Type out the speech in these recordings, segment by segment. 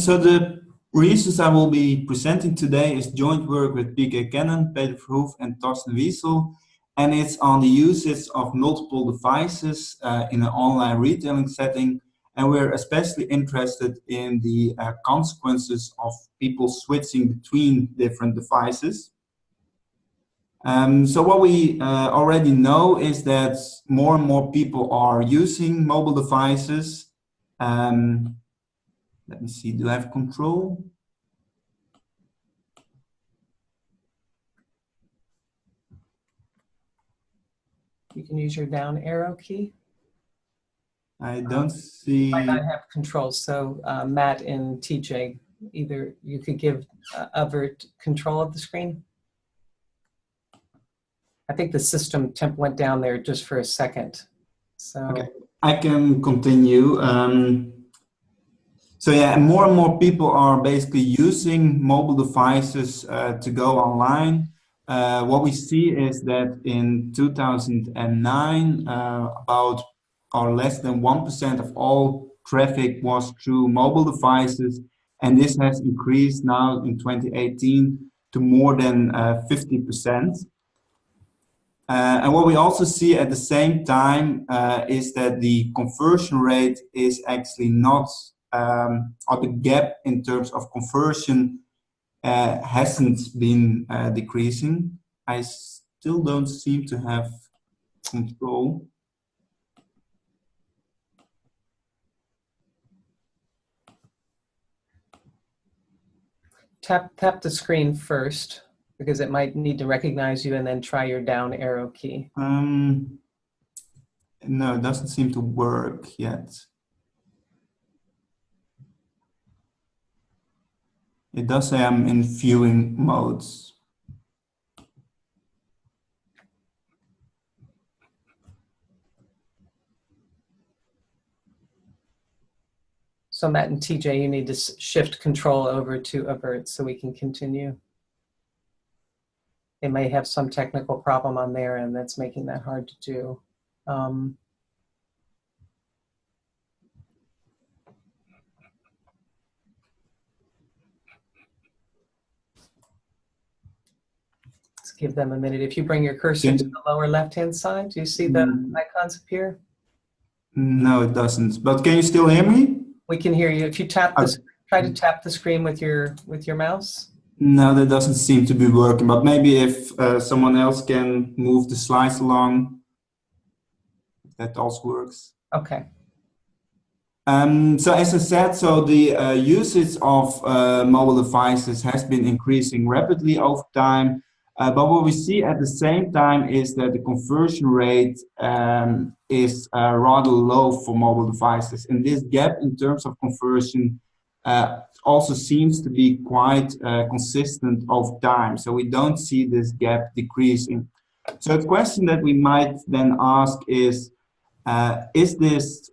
So the research I will be presenting today is joint work with PK Kannan, Verhoef, and Thorsten Wiesel, and it's on the usage of multiple devices in an online retailing setting. And we're especially interested in the consequences of people switching between different devices. So what we already know is that more and more people are using mobile devices. Let me see, do I have control? You can use your down arrow key. I don't see. Might not have control, so Matt and TJ, either you could give Evert control of the screen. I think the system temp went down there just for a second. So okay, I can continue. So yeah, more and more people are basically using mobile devices to go online. What we see is that in 2009, about or less than 1% of all traffic was through mobile devices, and this has increased now in 2018 to more than 50%. And what we also see at the same time is that the conversion rate is actually not, or the gap in terms of conversion hasn't been decreasing. I still don't seem to have control. tap the screen first, because it might need to recognize you, and then try your down arrow key. No, it doesn't seem to work yet. It does say I'm in viewing modes. So Matt and TJ, you need to shift control over to Evert so we can continue. It may have some technical problem on their end that's making that hard to do. Let's give them a minute. If you bring your cursor to the lower left-hand side, do you see the icons appear? No, it doesn't. But can you still hear me? We can hear you. If you tap this, try to tap the screen with your mouse. No, that doesn't seem to be working. But maybe if someone else can move the slides along, that also works. Okay. So as I said, so the usage of mobile devices has been increasing rapidly over time. But what we see at the same time is that the conversion rate is rather low for mobile devices. And this gap in terms of conversion also seems to be quite consistent over time. So we don't see this gap decreasing. So the question that we might then ask is this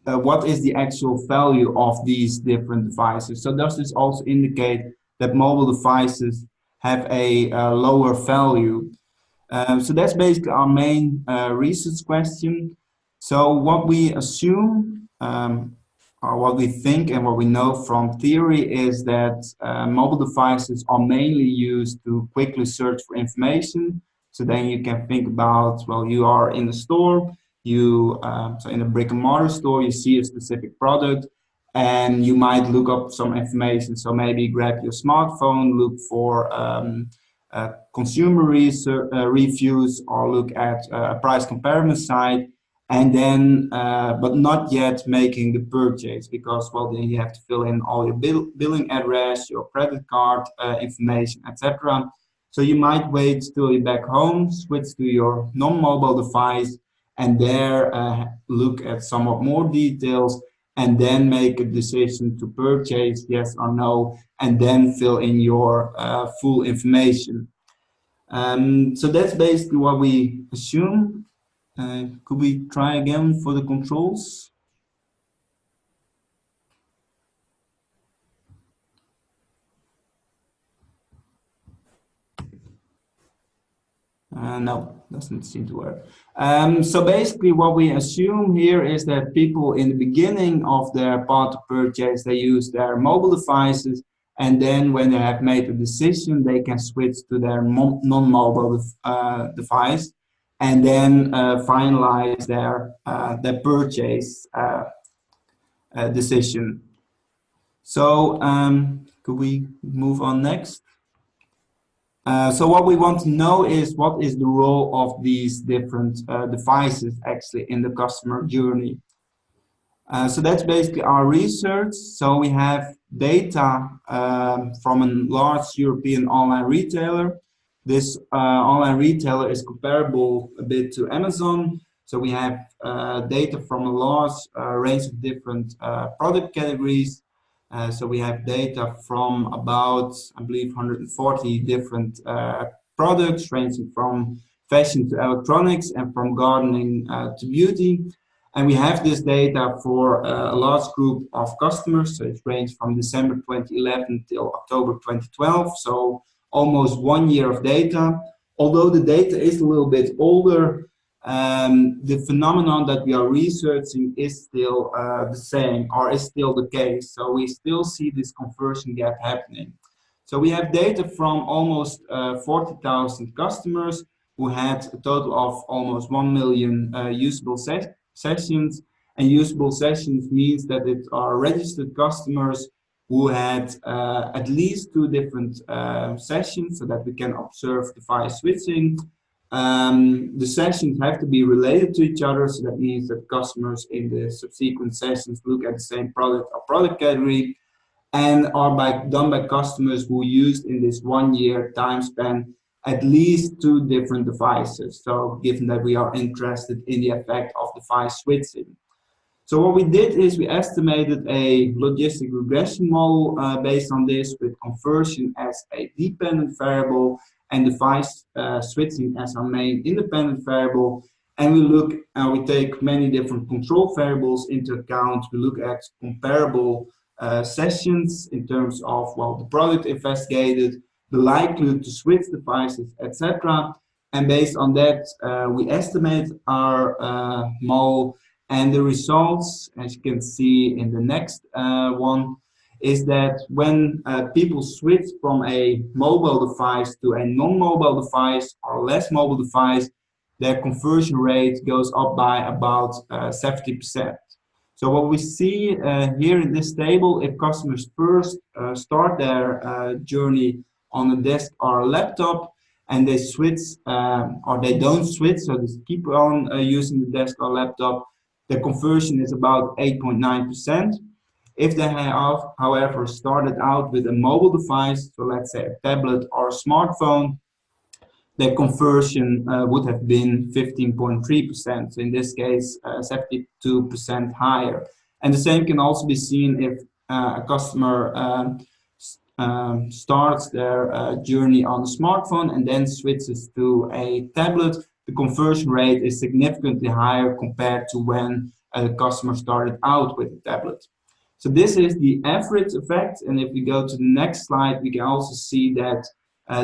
what is the actual value of these different devices? So does this also indicate that mobile devices have a lower value? So that's basically our main research question. So what we assume, or what we think and what we know from theory is that mobile devices are mainly used to quickly search for information. So then you can think about, well, you are in the store, so in a brick and mortar store, you see a specific product and you might look up some information. So maybe grab your smartphone, look for consumer reviews, or look at a price comparison site, and then, but not yet making the purchase, because, well, then you have to fill in all your billing address, your credit card information, etc. So you might wait till you're back home, switch to your non-mobile device, and there look at somewhat more details, and then make a decision to purchase, yes or no, and then fill in your full information. So that's basically what we assume. Could we try again for the controls? No. doesn't seem to work. So basically what we assume here is that people in the beginning of their path to purchase, they use their mobile devices, and then when they have made a decision, they can switch to their non-mobile device, and then finalize their purchase decision. So could we move on next? So what we want to know is what is the role of these different devices actually in the customer journey. So that's basically our research. So we have data from a large European online retailer. This online retailer is comparable a bit to Amazon. So we have data from a large range of different product categories. So we have data from about, I believe, 140 different products, ranging from fashion to electronics and from gardening to beauty. And we have this data for a large group of customers. So it ranged from December 2011 till October 2012. So almost 1 year of data. Although the data is a little bit older, the phenomenon that we are researching is still the same, or is still the case. So we still see this conversion gap happening. So we have data from almost 40,000 customers who had a total of almost 1 million usable sessions. And usable sessions means that it are registered customers who had at least 2 different sessions, so that we can observe device switching. The sessions have to be related to each other, so that means that customers in the subsequent sessions look at the same product or product category, and are done by customers who used in this 1 year time span at least 2 different devices. So given that we are interested in the effect of device switching. So what we did is we estimated a logistic regression model based on this, with conversion as a dependent variable and device switching as our main independent variable. And we take many different control variables into account. We look at comparable sessions in terms of, well, the product investigated, the likelihood to switch devices, etc. And based on that, we estimate our model. And the results, as you can see in the next one, is that when people switch from a mobile device to a non-mobile device or less mobile device, their conversion rate goes up by about 70%. So what we see here in this table, if customers first start their journey on a desk or a laptop, and they switch or they don't switch, so they keep on using the desk or laptop, the conversion is about 8.9%. If they have, however, started out with a mobile device, so let's say a tablet or a smartphone, the conversion would have been 15.3%. So in this case, 72% higher. And the same can also be seen if a customer starts their journey on a smartphone and then switches to a tablet. The conversion rate is significantly higher compared to when a customer started out with a tablet. So this is the average effect, and if we go to the next slide, we can also see that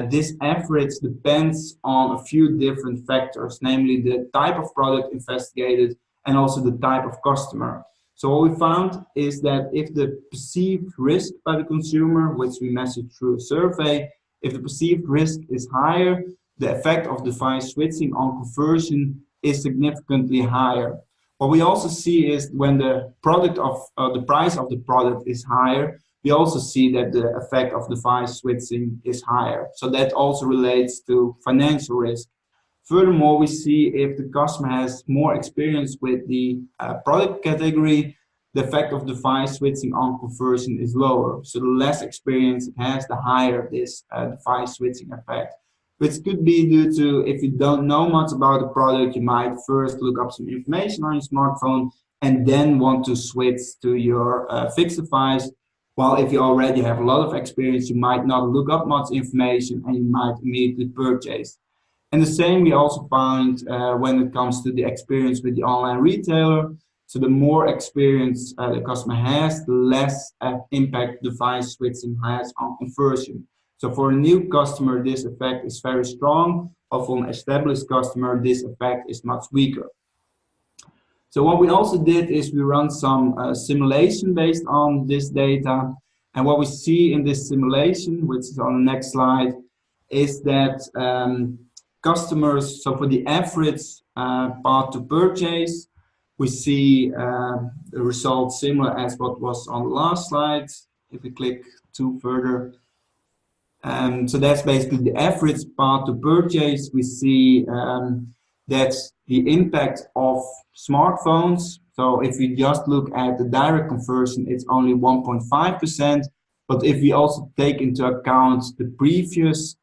this average depends on a few different factors, namely the type of product investigated and also the type of customer. So what we found is that if the perceived risk by the consumer, which we measured through a survey, if the perceived risk is higher, the effect of device switching on conversion is significantly higher. What we also see is when the the price of the product is higher, we also see that the effect of device switching is higher. So that also relates to financial risk. Furthermore, we see if the customer has more experience with the product category, the effect of device switching on conversion is lower. So the less experience it has, the higher this device switching effect. Which could be due to, if you don't know much about the product, you might first look up some information on your smartphone and then want to switch to your fixed device. While if you already have a lot of experience, you might not look up much information and you might immediately purchase. And the same we also found when it comes to the experience with the online retailer. So the more experience the customer has, the less impact device switching has on conversion. So for a new customer, this effect is very strong, of an established customer, this effect is much weaker. So what we also did is we run some simulation based on this data. And what we see in this simulation, which is on the next slide, is that customers, so for the average path to purchase, we see the result similar as what was on the last slide. If we click two further. So that's basically the average path to purchase. We see that the impact of smartphones, so if we just look at the direct conversion, it's only 1.5%. But if we also take into account the previous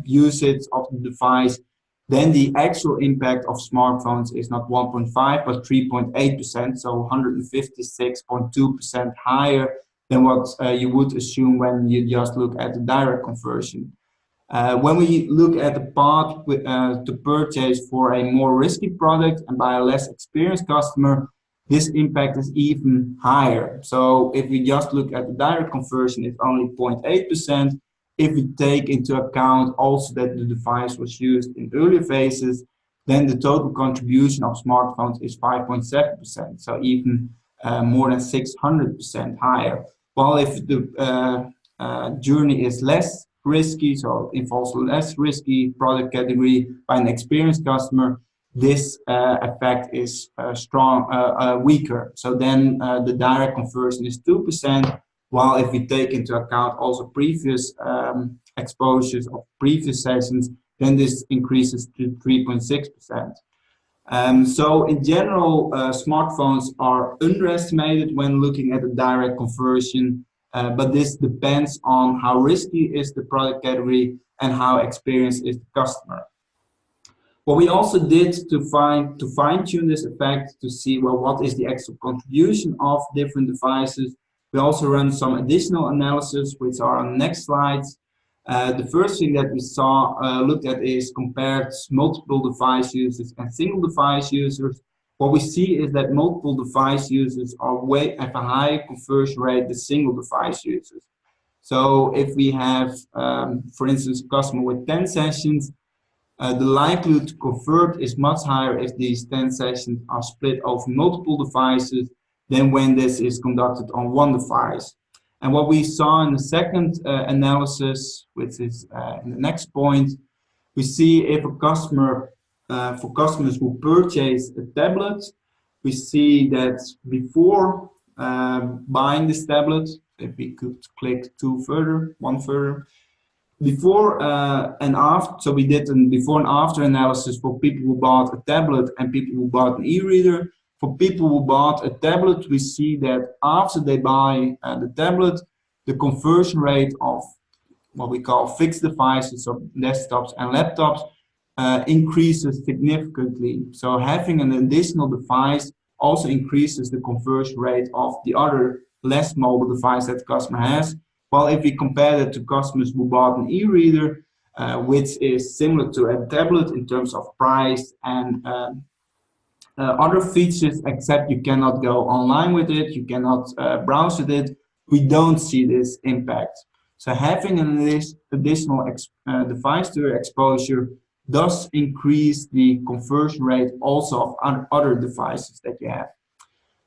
usage of the device, then the actual impact of smartphones is not 1.5, but 3.8%, so 156.2% higher than what you would assume when you just look at the direct conversion. When we look at the path to purchase for a more risky product and by a less experienced customer, this impact is even higher. So if we just look at the direct conversion, it's only 0.8%. If we take into account also that the device was used in earlier phases, then the total contribution of smartphones is 5.7%, so even more than 600% higher. While if the journey is less risky, so it involves a less risky product category by an experienced customer, this effect is weaker. So then the direct conversion is 2%, while if we take into account also previous exposures of previous sessions, then this increases to 3.6%. So in general, smartphones are underestimated when looking at the direct conversion, but this depends on how risky is the product category and how experienced is the customer. What we also did to fine-tune this effect to see, well, what is the actual contribution of different devices, we also run some additional analysis, which are on the next slides. The first thing that we looked at is compared multiple device users and single device users. What we see is that multiple device users have a higher conversion rate than single device users. So if we have, for instance, a customer with 10 sessions, the likelihood to convert is much higher if these 10 sessions are split over multiple devices than when this is conducted on one device. And what we saw in the second analysis, which is in the next point, we see if a customer, for customers who purchase a tablet, we see that before buying this tablet, if we could click one further, before and after, so we did a before and after analysis for people who bought a tablet and people who bought an e-reader. For people who bought a tablet, we see that after they buy the tablet, the conversion rate of what we call fixed devices, so desktops and laptops, increases significantly. So having an additional device also increases the conversion rate of the other less mobile device that the customer has. Well, if we compare that to customers who bought an e-reader, which is similar to a tablet in terms of price and other features, except you cannot go online with it, you cannot browse with it, we don't see this impact. So having an additional device to exposure does increase the conversion rate also of other devices that you have.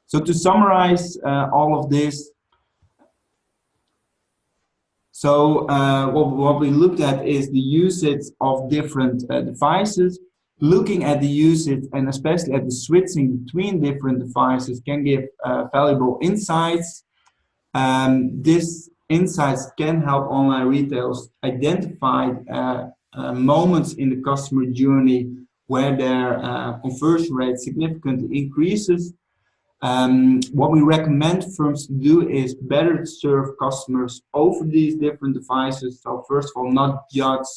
So to summarize all of this, so what we looked at is the usage of different devices. Looking at the usage and especially at the switching between different devices can give valuable insights. These insights can help online retailers identify moments in the customer journey where their conversion rate significantly increases. What we recommend firms to do is better serve customers over these different devices. So first of all, not judge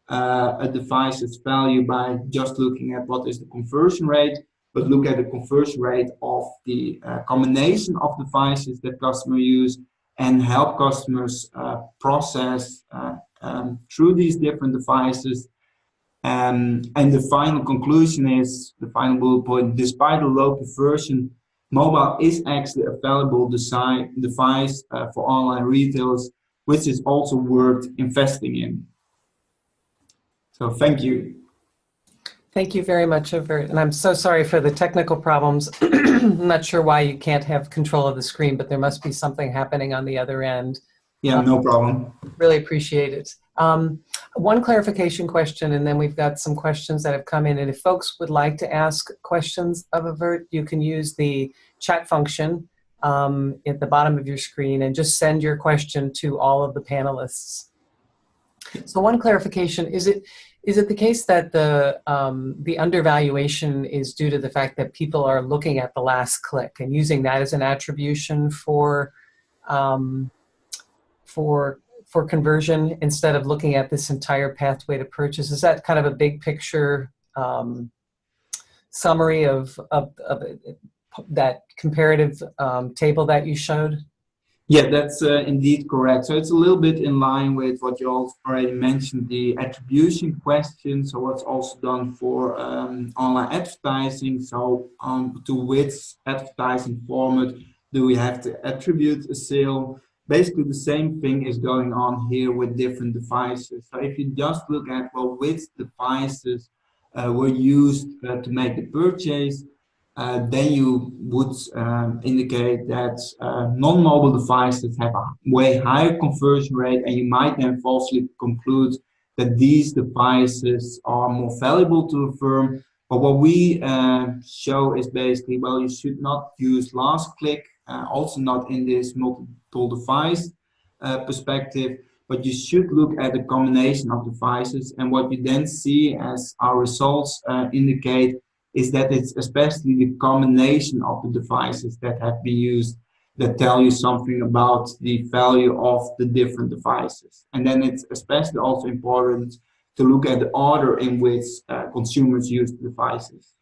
a device's value by just looking at what is the conversion rate, but look at the conversion rate of the combination of devices that customers use and help customers process through these different devices. And the final conclusion is, the final bullet point, despite the low conversion, mobile is actually a valuable device for online retailers, which is also worth investing in. So thank you. Thank you very much, Evert. And I'm so sorry for the technical problems. I'm not sure why you can't have control of the screen, but there must be something happening on the other end. Yeah, no problem. Really appreciate it. One clarification question, and then we've got some questions that have come in. And if folks would like to ask questions of Evert, you can use the chat function at the bottom of your screen and just send your question to all of the panelists. So one clarification, is it the case that the undervaluation is due to the fact that people are looking at the last click and using that as an attribution for conversion instead of looking at this entire pathway to purchase? Is that kind of a big picture summary of that comparative table that you showed? Yeah, that's indeed correct. So it's a little bit in line with what you already mentioned, the attribution question. So what's also done for online advertising. So to which advertising format do we have to attribute a sale? Basically, the same thing is going on here with different devices. So if you just look at, well, which devices were used to make the purchase, then you would indicate that non-mobile devices have a way higher conversion rate, and you might then falsely conclude that these devices are more valuable to the firm. But what we show is basically, well, you should not use last click, also not in this multiple device perspective, but you should look at the combination of devices. And what you then see as our results indicate is that it's especially the combination of the devices that have been used that tell you something about the value of the different devices. And then it's especially also important to look at the order in which consumers use the devices.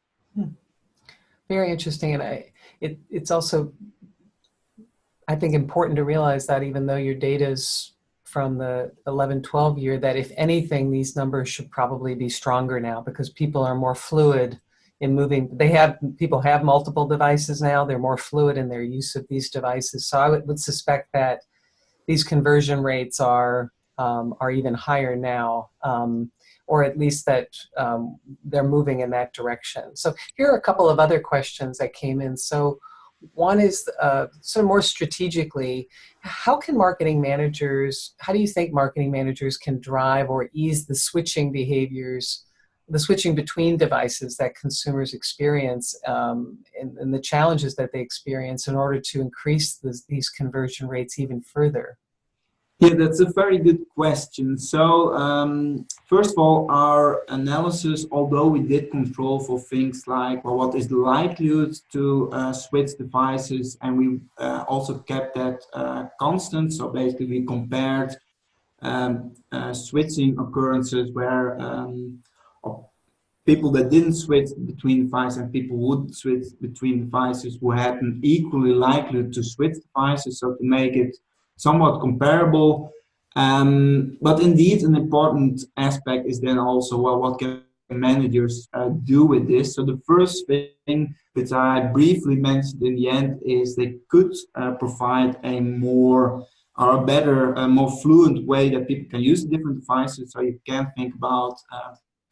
Very interesting. And it's also, I think, important to realize that even though your data is from the 11-12 year, that if anything, these numbers should probably be stronger now because people are more fluid in moving. People have multiple devices now. They're more fluid in their use of these devices. So I would suspect that these conversion rates are even higher now, or at least that they're moving in that direction. So here are a couple of other questions that came in. So one is sort of more strategically, how do you think marketing managers can drive or ease the switching behaviors, the switching between devices that consumers experience and the challenges that they experience in order to increase these conversion rates even further? Yeah, that's a very good question. So first of all, our analysis, although we did control for things like, well, what is the likelihood to switch devices, and we also kept that constant. So basically we compared switching occurrences where people that didn't switch between devices and people would switch between devices who had an equally likelihood to switch devices, so to make it somewhat comparable. But indeed, an important aspect is then also, well, what can managers do with this? So the first thing, which I briefly mentioned in the end, is they could provide a more or a better, more fluent way that people can use the different devices. So you can think about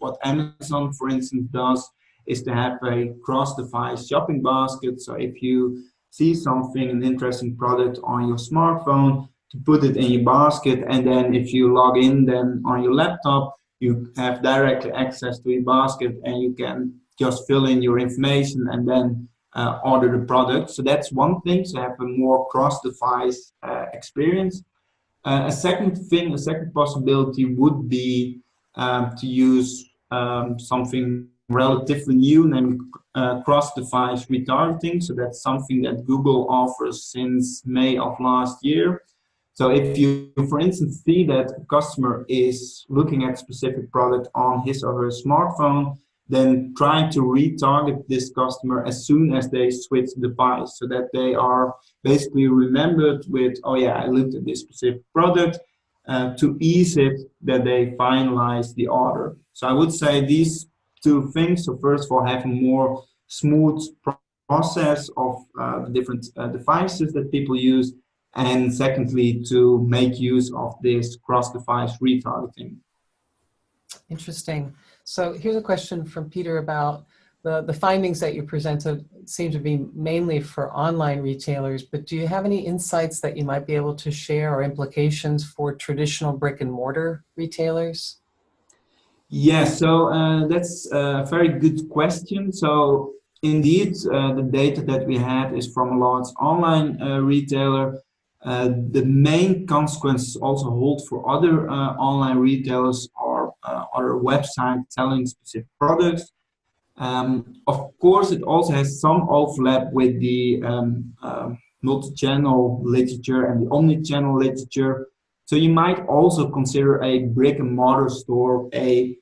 what Amazon, for instance, does is to have a cross-device shopping basket. So if you see something, an interesting product on your smartphone, to put it in your basket, and then if you log in then on your laptop, you have directly access to your basket and you can just fill in your information and then order the product. So that's one thing, to have a more cross-device experience. A second possibility would be to use something relatively new named cross-device retargeting. So that's something that Google offers since May of last year. So if you, for instance, see that a customer is looking at a specific product on his or her smartphone, then try to retarget this customer as soon as they switch the device, so that they are basically remembered with, oh yeah, I looked at this specific product, to ease it that they finalize the order. So I would say these two things. So first of all, have a more smooth process of the different devices that people use, and secondly, to make use of this cross-device retargeting. Interesting. So here's a question from Peter about the findings that you presented seem to be mainly for online retailers, but do you have any insights that you might be able to share or implications for traditional brick and mortar retailers? Yeah, so that's a very good question. So indeed, the data that we had is from a large online retailer. The main consequences also hold for other online retailers or other websites selling specific products. Of course, it also has some overlap with the multi-channel literature and the omni-channel literature. So you might also consider a brick and mortar store a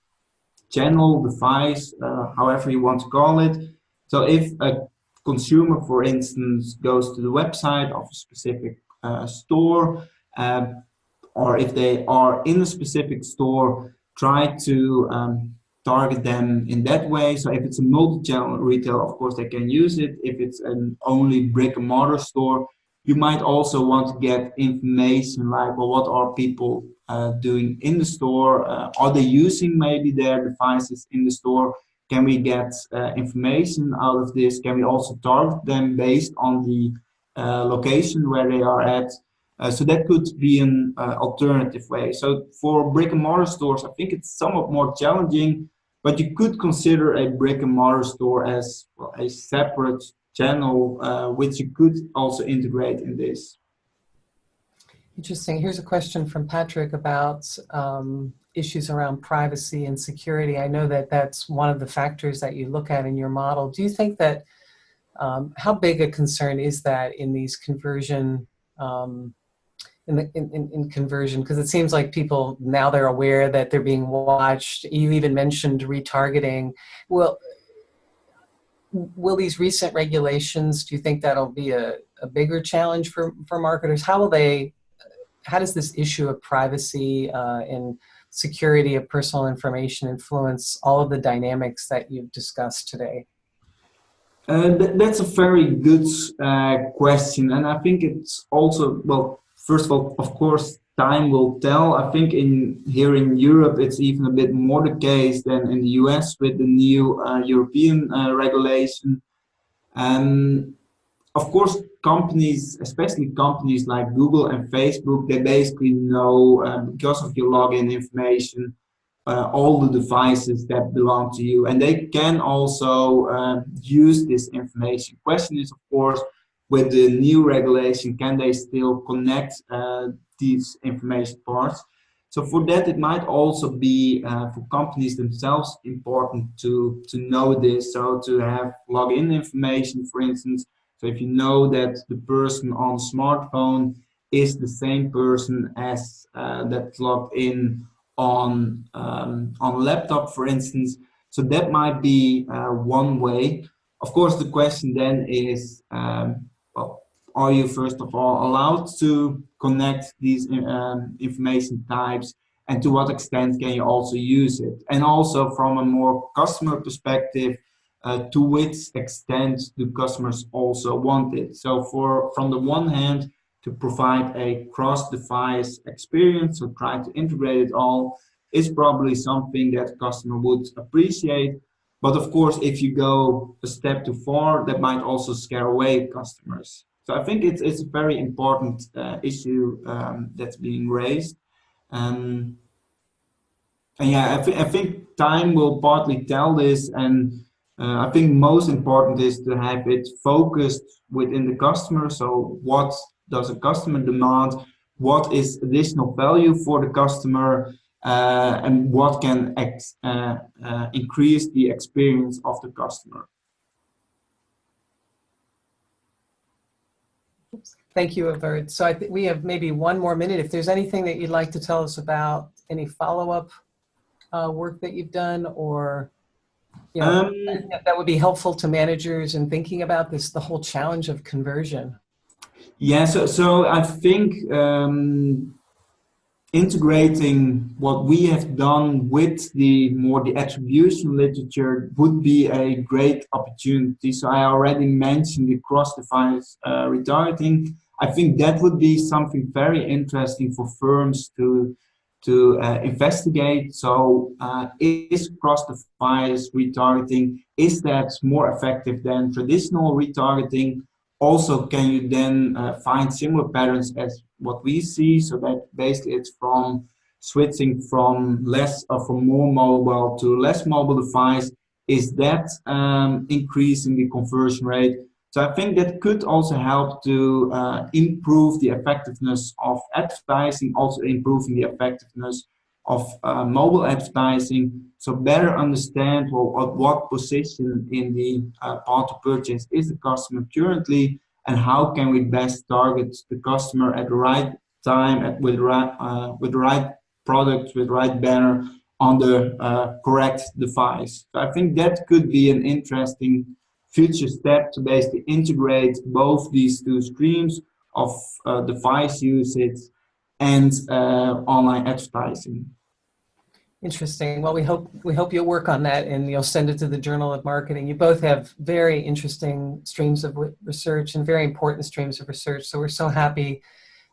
channel, device, however you want to call it. So if a consumer, for instance, goes to the website of a specific store, uh, or if they are in a specific store, try to target them in that way. So if it's a multi-channel retail, of course, they can use it. If it's an only brick and mortar store, you might also want to get information like, well, what are people doing in the store? Are they using maybe their devices in the store? Can we get information out of this? Can we also target them based on the location where they are at? So that could be an alternative way. So for brick and mortar stores, I think it's somewhat more challenging, but you could consider a brick and mortar store as well, a separate channel, which you could also integrate in this. Interesting. Here's a question from Patrick about issues around privacy and security. I know that that's one of the factors that you look at in your model. Do you think that, how big a concern is that in these conversion, in conversion? Because it seems like people, now they're aware that they're being watched. You even mentioned retargeting. Will these recent regulations, do you think that'll be a bigger challenge for marketers? How does this issue of privacy and security of personal information influence all of the dynamics that you've discussed today? That's a very good question, and I think it's also, well, first of all, of course, time will tell. I think here in Europe, it's even a bit more the case than in the US with the new European regulation. And of course, companies, especially companies like Google and Facebook, they basically know because of your login information, all the devices that belong to you, and they can also use this information. Question is, of course, with the new regulation, can they still connect these information parts? So for that, it might also be for companies themselves important to know this. So to have login information, for instance. So if you know that the person on smartphone is the same person as that's logged in on laptop, for instance. So that might be one way. Of course, the question then is, well, are you first of all allowed to connect these information types, and to what extent can you also use it? And also from a more customer perspective, to which extent do customers also want it? So from the one hand, to provide a cross-device experience, so try to integrate it all, is probably something that customer would appreciate. But of course, if you go a step too far, that might also scare away customers. So I think it's a very important issue that's being raised. And yeah, I think time will partly tell this, and I think most important is to have it focused within the customer. So what does a customer demand? What is additional value for the customer? And what can increase the experience of the customer? Thank you, Evert. So I think we have maybe one more minute. If there's anything that you'd like to tell us about, any follow-up work that you've done, or that would be helpful to managers in thinking about this, the whole challenge of conversion. Yeah, so I think integrating what we have done with the attribution literature would be a great opportunity. So I already mentioned the cross-device retargeting. I think that would be something very interesting for firms to investigate. So is cross-device retargeting, is that more effective than traditional retargeting? Also, can you then find similar patterns as what we see? So that basically it's from switching from from more mobile to less mobile device. Is that increasing the conversion rate? So I think that could also help to improve the effectiveness of advertising, also improving the effectiveness of mobile advertising. So better understand, well, at what position in the path to purchase is the customer currently, and how can we best target the customer at the right time, with the right product, with the right banner on the correct device. So I think that could be an interesting future step to basically integrate both these two streams of device usage and online advertising. Interesting. Well, we hope you'll work on that and you'll send it to the Journal of Marketing. You both have very interesting streams of research and very important streams of research. So we're so happy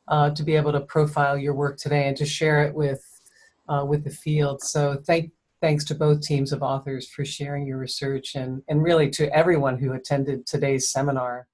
to be able to profile your work today and to share it with the field. So thanks to both teams of authors for sharing your research, and really to everyone who attended today's seminar.